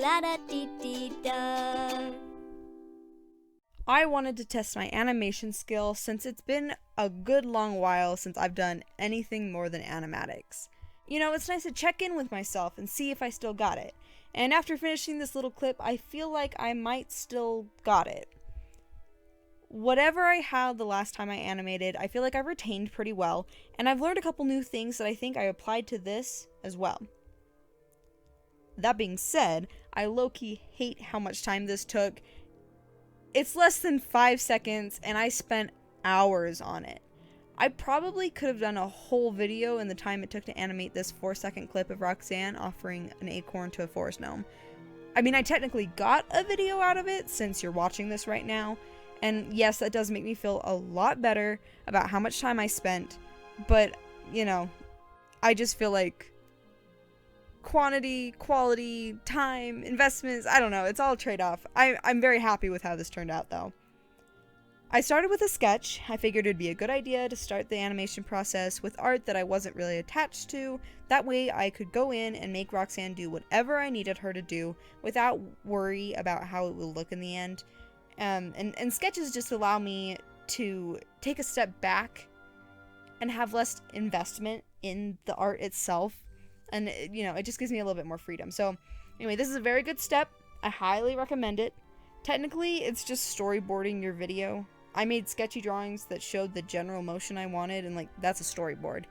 la da dee dee da. I wanted to test my animation skill since it's been a good long while since I've done anything more than animatics. You know, it's nice to check in with myself and see if I still got it. And after finishing this little clip, I feel like I might still got it. Whatever I had the last time I animated, I feel like I've retained pretty well, and I've learned a couple new things that I think I applied to this as well. That being said, I low-key hate how much time this took. It's less than 5 seconds, and I spent hours on it. I probably could have done a whole video in the time it took to animate this 4-second clip of Roxxanne offering an acorn to a forest gnome. I mean, I technically got a video out of it since you're watching this right now, and yes, that does make me feel a lot better about how much time I spent, but, you know, I just feel like quantity, quality, time, investments, I don't know, it's all a trade-off. I'm very happy with how this turned out, though. I started with a sketch. I figured it'd be a good idea to start the animation process with art that I wasn't really attached to. That way I could go in and make Roxxanne do whatever I needed her to do without worry about how it will look in the end. And sketches just allow me to take a step back and have less investment in the art itself. And, you know, it just gives me a little bit more freedom. So, anyway, this is a very good step. I highly recommend it. Technically, it's just storyboarding your video. I made sketchy drawings that showed the general motion I wanted, and, like, that's a storyboard.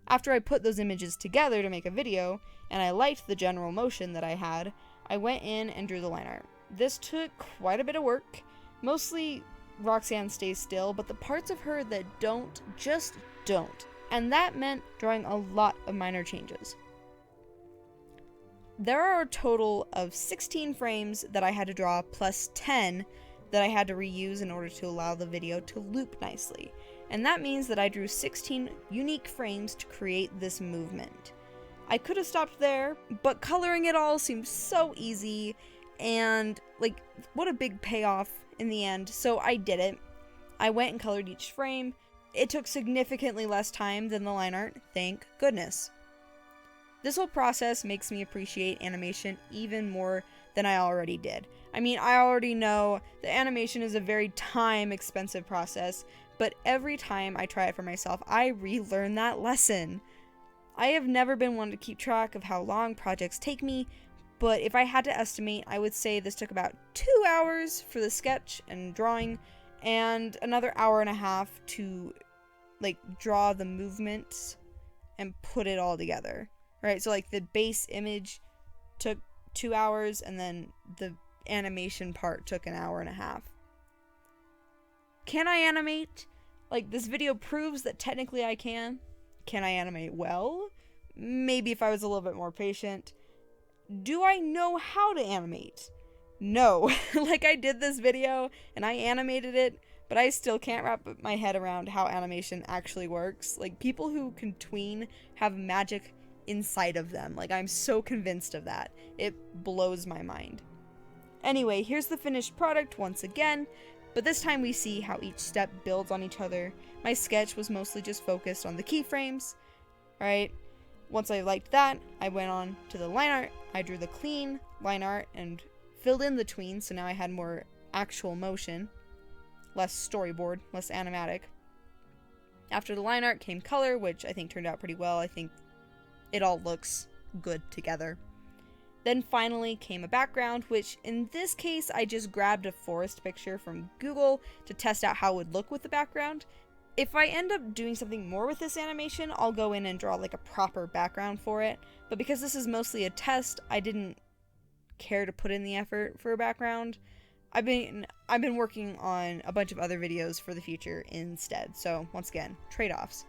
After I put those images together to make a video, and I liked the general motion that I had, I went in and drew the line art. This took quite a bit of work. Mostly Roxxanne stays still, but the parts of her that don't, just don't. And that meant drawing a lot of minor changes. There are a total of 16 frames that I had to draw, plus 10 that I had to reuse in order to allow the video to loop nicely. And that means that I drew 16 unique frames to create this movement. I could have stopped there, but coloring it all seemed so easy, and, like, what a big payoff in the end, so I did it. I went and colored each frame. It took significantly less time than the line art, thank goodness. This whole process makes me appreciate animation even more than I already did. I mean, I already know that animation is a very time-expensive process, but every time I try it for myself, I relearn that lesson. I have never been one to keep track of how long projects take me, but if I had to estimate, I would say this took about 2 hours for the sketch and drawing, and another hour and a half to, like, draw the movements and put it all together. Right, so, like, the base image took 2 hours, and then the animation part took an hour and a half. Can I animate? Like, this video proves that technically I can. Can I animate well? Maybe if I was a little bit more patient. Do I know how to animate? No. Like, I did this video, and I animated it, but I still can't wrap my head around how animation actually works. Like, people who can tween have magic inside of them. Like, I'm so convinced of that. It blows my mind. Anyway, here's the finished product once again, but this time we see how each step builds on each other. My sketch was mostly just focused on the keyframes, right? Once I liked that, I went on to the line art. I drew the clean line art and filled in the tween, so now I had more actual motion, less storyboard, less animatic. After the line art came color, which I think turned out pretty well. I think it all looks good together. Then finally came a background, which in this case I just grabbed a forest picture from Google to test out how it would look with the background. If I end up doing something more with this animation, I'll go in and draw like a proper background for it, but because this is mostly a test, I didn't care to put in the effort for a background. I've been working on a bunch of other videos for the future instead, so once again, trade-offs.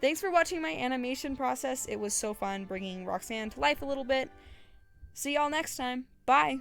Thanks for watching my animation process. It was so fun bringing Roxxanne to life a little bit. See y'all next time. Bye!